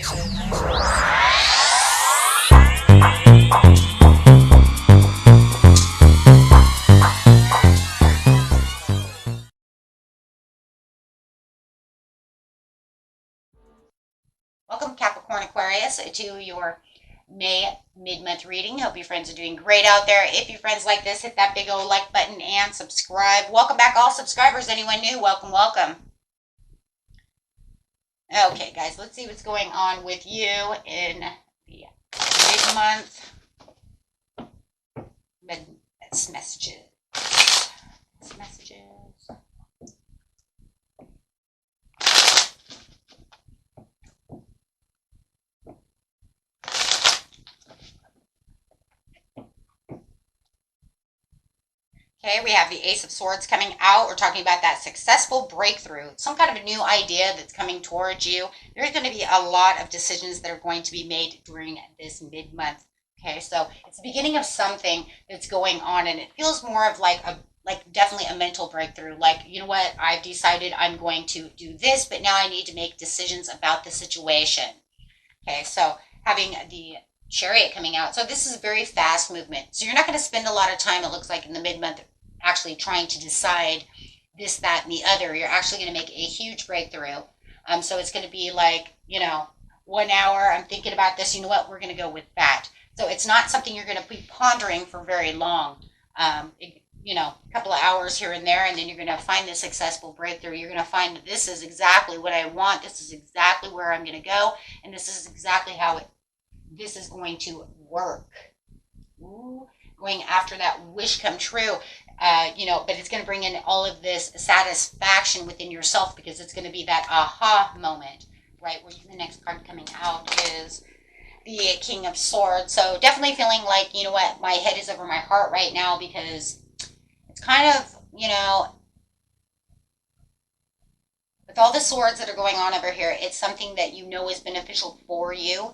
Welcome, Capricorn Aquarius, to your May mid-month reading. Hope your friends are doing great out there. If your friends like this, hit that big old like button and subscribe. Welcome back, all subscribers. Anyone new, welcome, welcome. Okay, guys, let's see what's going on with you in the mid-month. Messages. Okay, we have the Ace of Swords coming out. We're talking about that successful breakthrough, some kind of a new idea that's coming towards you. There's going to be a lot of decisions that are going to be made during this mid-month. Okay, so it's the beginning of something that's going on, and it feels more of like definitely a mental breakthrough. Like, you know what, I've decided I'm going to do this, but now I need to make decisions about the situation. Okay, so having the Chariot coming out. So this is a very fast movement. So you're not going to spend a lot of time, it looks like, in the mid-month actually trying to decide this, that, and the other. You're actually going to make a huge breakthrough. So it's going to be like, 1 hour, I'm thinking about this. You know what? We're going to go with that. So it's not something you're going to be pondering for very long. A couple of hours here and there, and then you're going to find the successful breakthrough. You're going to find that this is exactly what I want. This is exactly where I'm going to go. And this is exactly how this is going to work. Ooh, going after that wish come true, but it's going to bring in all of this satisfaction within yourself, because it's going to be that aha moment, right? Where the next card coming out is the King of Swords. So definitely feeling like, you know what, my head is over my heart right now, because it's kind of, with all the swords that are going on over here, it's something that you know is beneficial for you,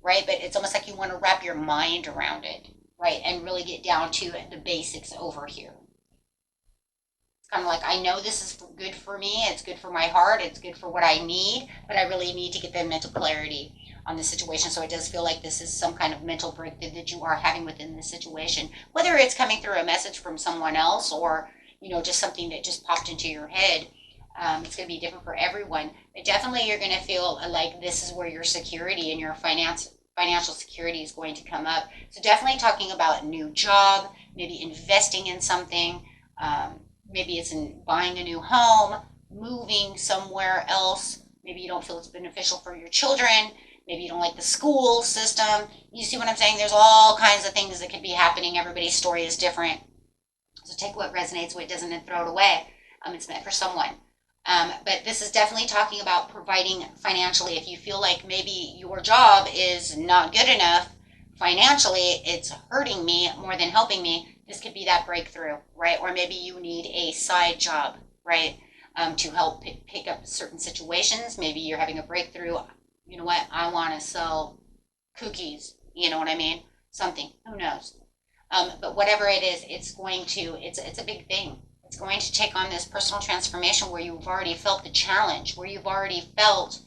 right? But it's almost like you want to wrap your mind around it, right? And really get down to the basics over here. It's kind of like, I know this is good for me. It's good for my heart. It's good for what I need, but I really need to get the mental clarity on the situation. So it does feel like this is some kind of mental breakthrough that you are having within the situation, whether it's coming through a message from someone else or, just something that just popped into your head. It's going to be different for everyone, but definitely you're going to feel like this is where your security and your financial security is going to come up. So definitely talking about a new job, maybe investing in something. Maybe it's in buying a new home, moving somewhere else. Maybe you don't feel it's beneficial for your children. Maybe you don't like the school system. You see what I'm saying? There's all kinds of things that could be happening. Everybody's story is different. So take what resonates, what doesn't, and throw it away. It's meant for someone. But this is definitely talking about providing financially. If you feel like maybe your job is not good enough financially, it's hurting me more than helping me, this could be that breakthrough, right? Or maybe you need a side job, right? To help pick up certain situations. Maybe you're having a breakthrough. You know what? I want to sell cookies. You know what I mean? Something. Who knows? But whatever it is, it's a big thing. It's going to take on this personal transformation where you've already felt the challenge, where you've already felt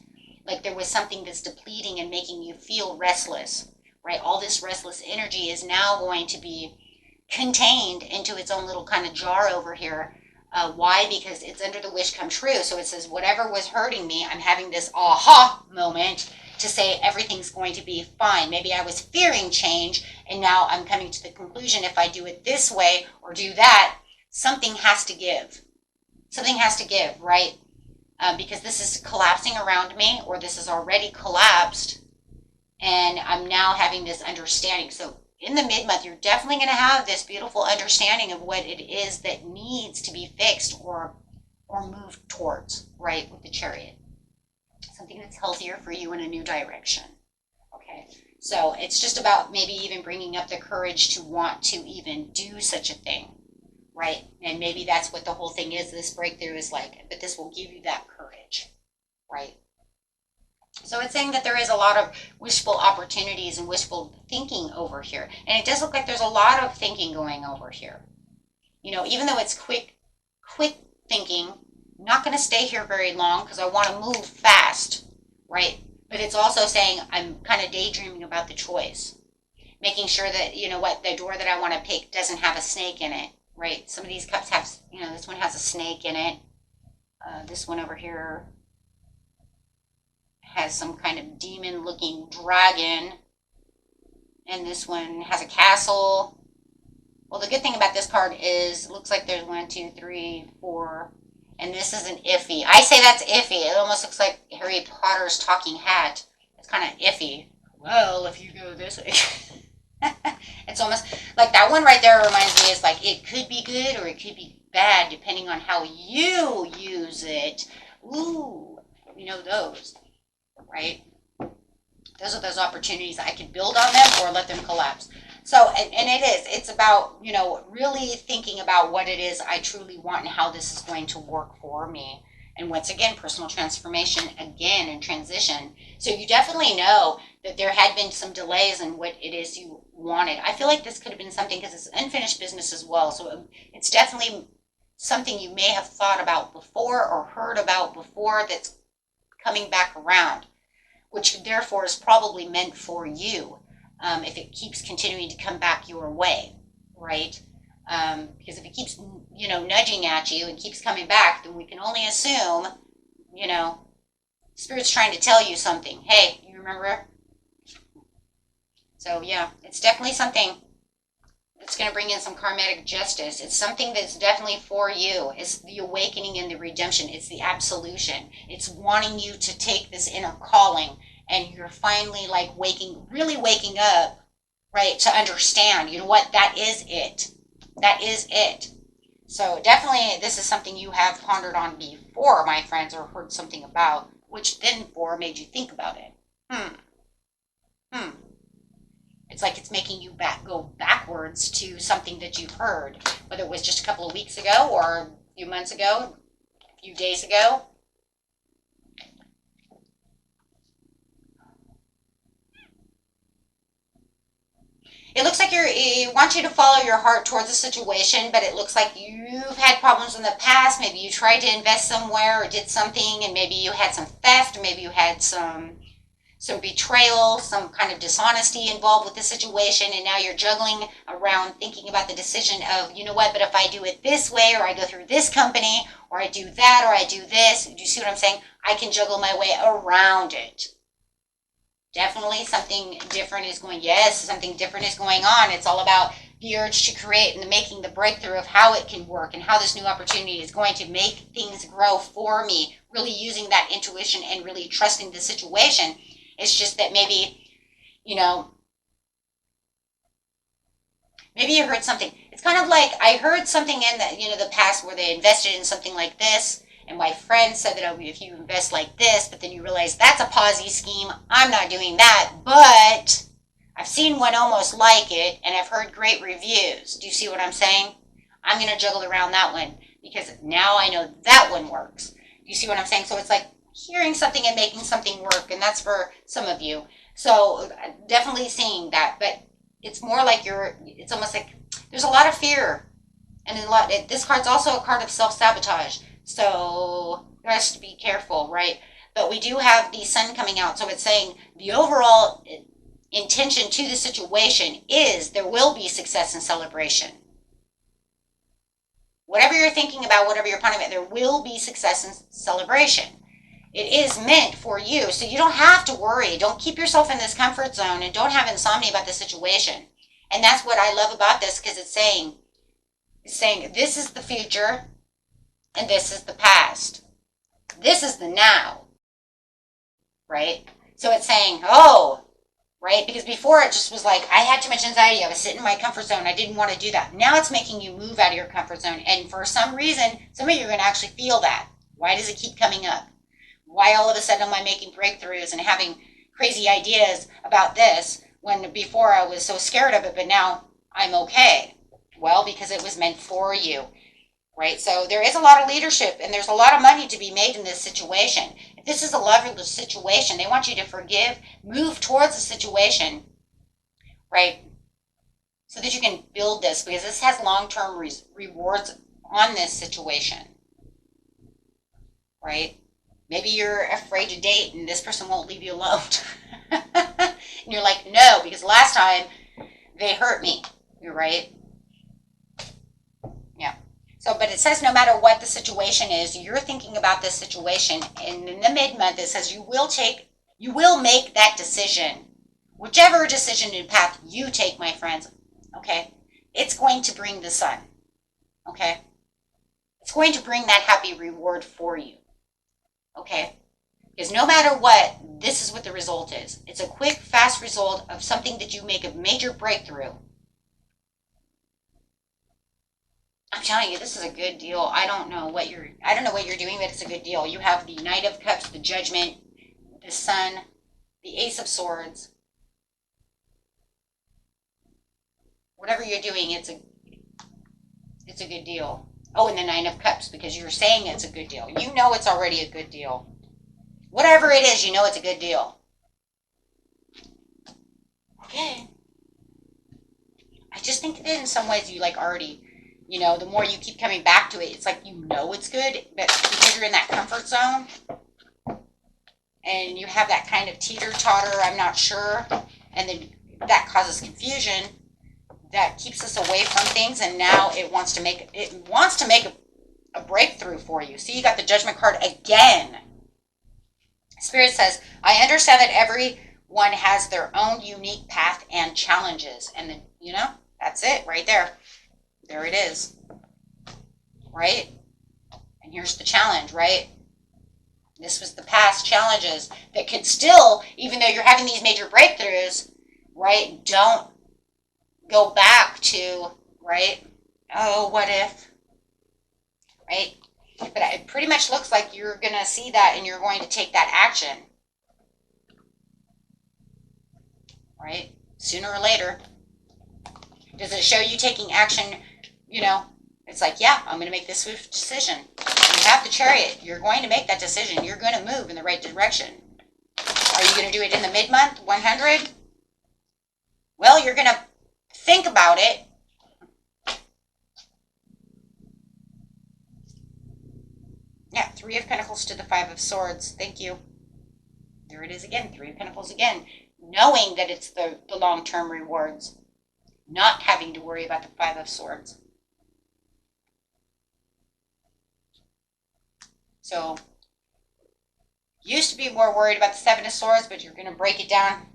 like there was something that's depleting and making you feel restless, right? All this restless energy is now going to be contained into its own little kind of jar over here. Why? Because it's under the wish come true. So it says, whatever was hurting me, I'm having this aha moment to say everything's going to be fine. Maybe I was fearing change, and now I'm coming to the conclusion, if I do it this way or do that, something has to give. Something has to give, right? Because this is collapsing around me, or this has already collapsed, and I'm now having this understanding. So in the mid-month, you're definitely going to have this beautiful understanding of what it is that needs to be fixed or moved towards, right, with the Chariot. Something that's healthier for you in a new direction. Okay, so it's just about maybe even bringing up the courage to want to even do such a thing, right? And maybe that's what the whole thing is. This breakthrough is like, but this will give you that courage, right? So it's saying that there is a lot of wishful opportunities and wishful thinking over here. And it does look like there's a lot of thinking going over here. Even though it's quick thinking, I'm not going to stay here very long because I want to move fast, right? But it's also saying I'm kind of daydreaming about the choice, making sure that, you know what, the door that I want to pick doesn't have a snake in it, right? Some of these cups have, you know, this one has a snake in it. This one over here has some kind of demon looking dragon. And this one has a castle. Well, the good thing about this card is it looks like there's 1, 2, 3, 4, and this is an iffy. I say that's iffy. It almost looks like Harry Potter's talking hat. It's kind of iffy. Well, if you go this way. It's almost like that one right there reminds me is like it could be good or it could be bad depending on how you use it. Ooh, you know those, right? Those are those opportunities. I could build on them or let them collapse. So, and it's about, you know, really thinking about what it is I truly want and how this is going to work for me. And once again, personal transformation again and transition. So you definitely know that there had been some delays in what it is you wanted. I feel like this could have been something because it's unfinished business as well. So it's definitely something you may have thought about before or heard about before that's coming back around, which therefore is probably meant for you if it keeps continuing to come back your way, right? Because if it keeps, you know, nudging at you and keeps coming back, then we can only assume, you know, Spirit's trying to tell you something. Hey, you remember? So yeah, it's definitely something that's going to bring in some karmatic justice. It's something that's definitely for you. It's the awakening and the redemption. It's the absolution. It's wanting you to take this inner calling and you're finally like really waking up, right, to understand, you know what, that is it. That is it. So definitely this is something you have pondered on before, my friends, or heard something about, which then for made you think about it. It's like it's making you go backwards to something that you've heard, whether it was just a couple of weeks ago or a few months ago, a few days ago. It looks like it wants you to follow your heart towards a situation, but it looks like you've had problems in the past. Maybe you tried to invest somewhere or did something, and maybe you had some theft, or maybe you had some betrayal, some kind of dishonesty involved with the situation, and now you're juggling around thinking about the decision of, you know what, but if I do it this way, or I go through this company, or I do that, or I do this, do you see what I'm saying? I can juggle my way around it. Definitely something different is going, yes, something different is going on. It's all about the urge to create and making the breakthrough of how it can work and how this new opportunity is going to make things grow for me, really using that intuition and really trusting the situation. It's just that maybe, you know, maybe you heard something. It's kind of like I heard something in the, you know, the past where they invested in something like this. And my friend said that, oh, if you invest like this, but then you realize that's a Ponzi scheme. I'm not doing that. But I've seen one almost like it, and I've heard great reviews. Do you see what I'm saying? I'm going to juggle around that one because now I know that one works. Do you see what I'm saying? So it's like hearing something and making something work, and that's for some of you. So definitely seeing that, but it's more like it's almost like there's a lot of fear. And this card's also a card of self-sabotage. So you have to be careful, right? But we do have the sun coming out. So it's saying the overall intention to the situation is there will be success and celebration. Whatever you're thinking about, whatever you're pondering about, there will be success and celebration. It is meant for you. So you don't have to worry. Don't keep yourself in this comfort zone and don't have insomnia about the situation. And that's what I love about this because it's saying this is the future. And this is the past. This is the now, right? So it's saying, oh, right? Because before it just was like, I had too much anxiety. I was sitting in my comfort zone. I didn't want to do that. Now it's making you move out of your comfort zone. And for some reason, some of you are going to actually feel that. Why does it keep coming up? Why all of a sudden am I making breakthroughs and having crazy ideas about this when before I was so scared of it, but now I'm okay? Well, because it was meant for you. Right? So there is a lot of leadership and there's a lot of money to be made in this situation. If this is a loveless situation, they want you to forgive, move towards the situation, right? So that you can build this because this has long-term rewards on this situation, right? Maybe you're afraid to date and this person won't leave you alone. And you're like, no, because last time they hurt me. You're right. Yeah. So, but it says no matter what the situation is, you're thinking about this situation. And in the mid-month, it says you will make that decision. Whichever decision and path you take, my friends, okay, it's going to bring the sun. Okay? It's going to bring that happy reward for you. Okay? Because no matter what, this is what the result is. It's a quick, fast result of something that you make a major breakthrough. I'm telling you, this is a good deal. I don't know what you're doing, but it's a good deal. You have the Knight of Cups, the Judgment, the Sun, the Ace of Swords. Whatever you're doing, it's a good deal. Oh, and the Nine of Cups, because you're saying it's a good deal. You know it's already a good deal. Whatever it is, you know it's a good deal. Okay. I just think that in some ways you like already, you know, the more you keep coming back to it, it's like you know it's good, but because you're in that comfort zone and you have that kind of teeter-totter, I'm not sure, and then that causes confusion, that keeps us away from things, and now it wants to make a breakthrough for you. See, you got the Judgment card again. Spirit says, I understand that everyone has their own unique path and challenges. And then, you know, that's it right there. There it is. Right? And here's the challenge, right? This was the past challenges that could still, even though you're having these major breakthroughs, right? Don't go back to, right? Oh, what if? Right? But it pretty much looks like you're going to see that and you're going to take that action. Right? Sooner or later. Does it show you taking action? You know, it's like, yeah, I'm going to make this swift decision. You have the Chariot. You're going to make that decision. You're going to move in the right direction. Are you going to do it in the mid-month, 100? Well, you're going to think about it. Yeah, Three of Pentacles to the Five of Swords. Thank you. There it is again, Three of Pentacles again. Knowing that it's the long-term rewards. Not having to worry about the Five of Swords. So, used to be more worried about the Seven of Swords, but you're going to break it down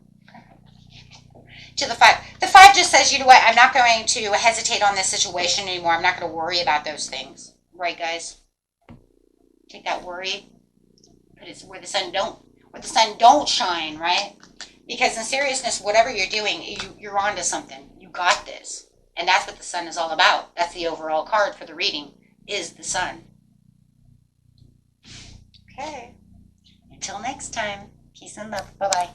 to the Five. The Five just says, you know what, I'm not going to hesitate on this situation anymore. I'm not going to worry about those things. Right, guys? Take that worry, but it's where the sun don't shine, right? Because in seriousness, whatever you're doing, you're onto something. You got this. And that's what the sun is all about. That's the overall card for the reading, is the sun. Okay. Until next time, peace and love. Bye-bye.